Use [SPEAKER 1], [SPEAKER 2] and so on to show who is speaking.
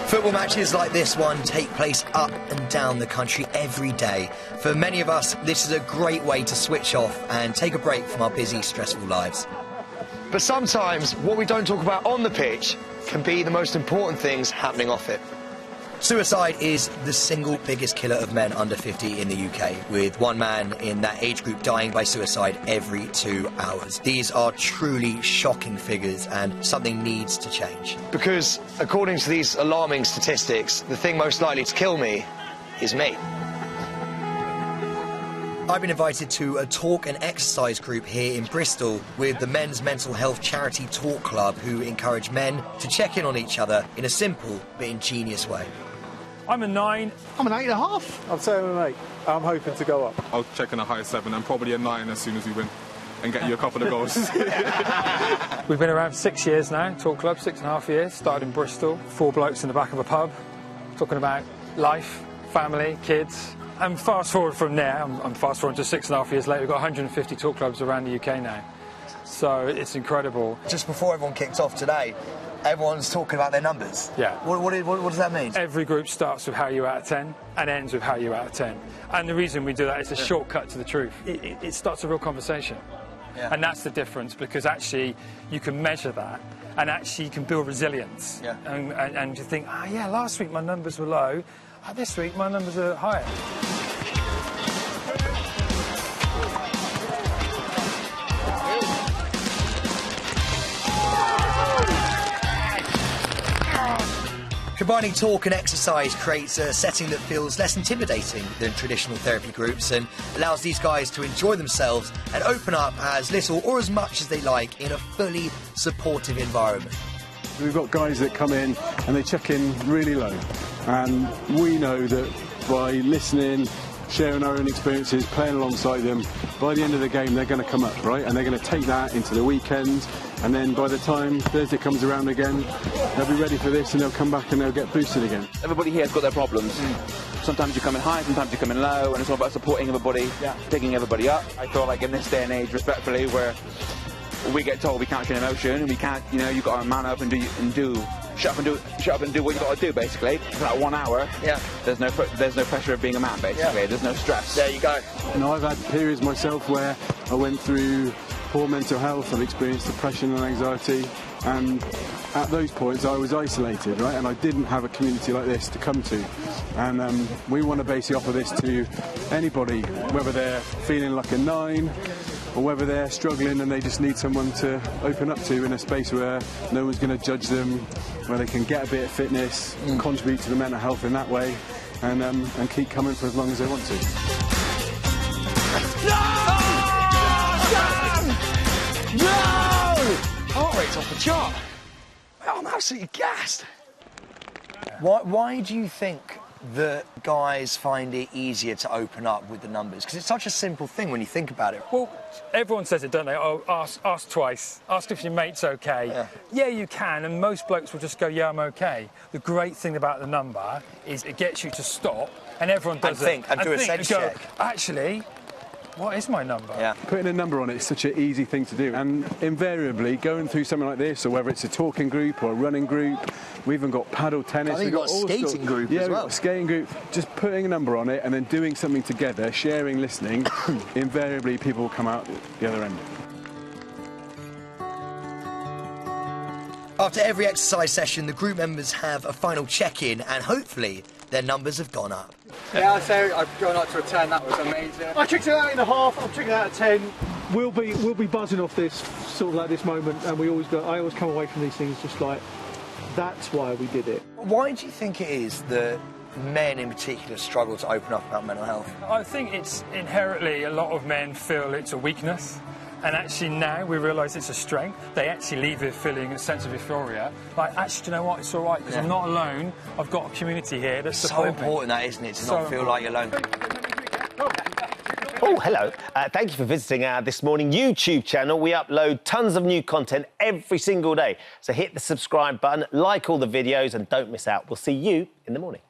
[SPEAKER 1] Football matches like this one take place up and down the country every day. For many of us, this is a great way to switch off and take a break from our busy, stressful lives. But sometimes what we don't talk about on the pitch can be the most important things happening off it. Suicide is the single biggest killer of men under 50 in the UK, with one man in that age group dying by suicide every 2 hours. These are truly shocking figures, and something needs to change. Because, according to these alarming statistics, the thing most likely to kill me is me. I've been invited to a talk and exercise group here in Bristol with the Men's Mental Health Charity Talk Club, who encourage men to check in on each other in a simple but ingenious way.
[SPEAKER 2] I'm a 9.
[SPEAKER 3] I'm an 8.5.
[SPEAKER 4] I'm saying an 8. I'm hoping to go up.
[SPEAKER 5] I'll check in a high 7 and probably a 9 as soon as we win and get you a couple of goals.
[SPEAKER 2] We've been around for 6 years now, Talk Club, 6.5 years. Started in Bristol, 4 blokes in the back of a pub, talking about life, family, kids. And fast forward from there, I'm fast forward to 6.5 years later, we've got 150 Talk Clubs around the UK now. So it's incredible.
[SPEAKER 1] Just before everyone kicks off today, everyone's talking about their numbers.
[SPEAKER 2] Yeah.
[SPEAKER 1] What does that mean?
[SPEAKER 2] Every group starts with how you out of 10 and ends with how you out of 10. And the reason we do that is a shortcut to the truth. It starts a real conversation. Yeah. And that's the difference, because actually you can measure that and actually you can build resilience. Yeah. And you think, yeah, last week my numbers were low, this week my numbers are higher.
[SPEAKER 1] Combining talk and exercise creates a setting that feels less intimidating than traditional therapy groups and allows these guys to enjoy themselves and open up as little or as much as they like in a fully supportive environment.
[SPEAKER 4] We've got guys that come in and they check in really low, and we know that by listening, sharing our own experiences, playing alongside them, by the end of the game they're going to come up, right? And they're going to take that into the weekend, and then by the time Thursday comes around again, they'll be ready for this and they'll come back and they'll get boosted again.
[SPEAKER 6] Everybody here has got their problems. Sometimes you come in high, sometimes you come in low, and it's all about supporting everybody, picking everybody up. I feel like in this day and age, respectfully, where we get told we can't show emotion and we can't, you've got to man up and shut up and do what you got to do, basically. For that 1 hour, there's no pressure of being a man, basically. There's no stress.
[SPEAKER 1] There you go.
[SPEAKER 4] I've had periods myself where I went through poor mental health, I've experienced depression and anxiety, and at those points I was isolated, right, and I didn't have a community like this to come to, and we want to basically offer this to anybody, whether they're feeling like a 9 or whether they're struggling and they just need someone to open up to in a space where no one's going to judge them, where they can get a bit of fitness, contribute to the mental health in that way, and keep coming for as long as they want to.
[SPEAKER 1] No! Heart rate's off the chart. I'm absolutely gassed. Why do you think that guys find it easier to open up with the numbers? Because it's such a simple thing when you think about it.
[SPEAKER 2] Well, everyone says it, don't they? Oh, ask twice. Ask if your mate's okay. Yeah, you can, and most blokes will just go, yeah, I'm okay. The great thing about the number is it gets you to stop, and everyone does
[SPEAKER 1] and do a sense check.
[SPEAKER 2] Actually, what is my number?
[SPEAKER 4] Yeah. Putting a number on it is such an easy thing to do, and invariably going through something like this, or whether it's a talking group or a running group, we've even got paddle tennis.
[SPEAKER 1] I think we've got a skating group as well.
[SPEAKER 4] Yeah, we've got a skating group. Just putting a number on it and then doing something together, sharing, listening, invariably people will come out the other end.
[SPEAKER 1] After every exercise session, the group members have a final check-in, and hopefully their numbers have gone up.
[SPEAKER 7] Yeah, I'd say I've gone up to a 10. That was amazing.
[SPEAKER 3] I checked it out in a half. I'm checking it out at 10. We'll be buzzing off this sort of like this moment, and I always come away from these things just like, that's why we did it.
[SPEAKER 1] Why do you think it is that men in particular struggle to open up about mental health?
[SPEAKER 2] I think it's inherently a lot of men feel it's a weakness. And actually now we realise it's a strength. They actually leave here feeling a sense of euphoria. Like, actually, do you know what? It's all right, because I'm not alone. I've got a community here that's supporting me.
[SPEAKER 1] So important, that, isn't it, to not feel like you're alone.
[SPEAKER 8] Oh, hello. Thank you for visiting our This Morning YouTube channel. We upload tons of new content every single day. So hit the subscribe button, like all the videos, and don't miss out. We'll see you in the morning.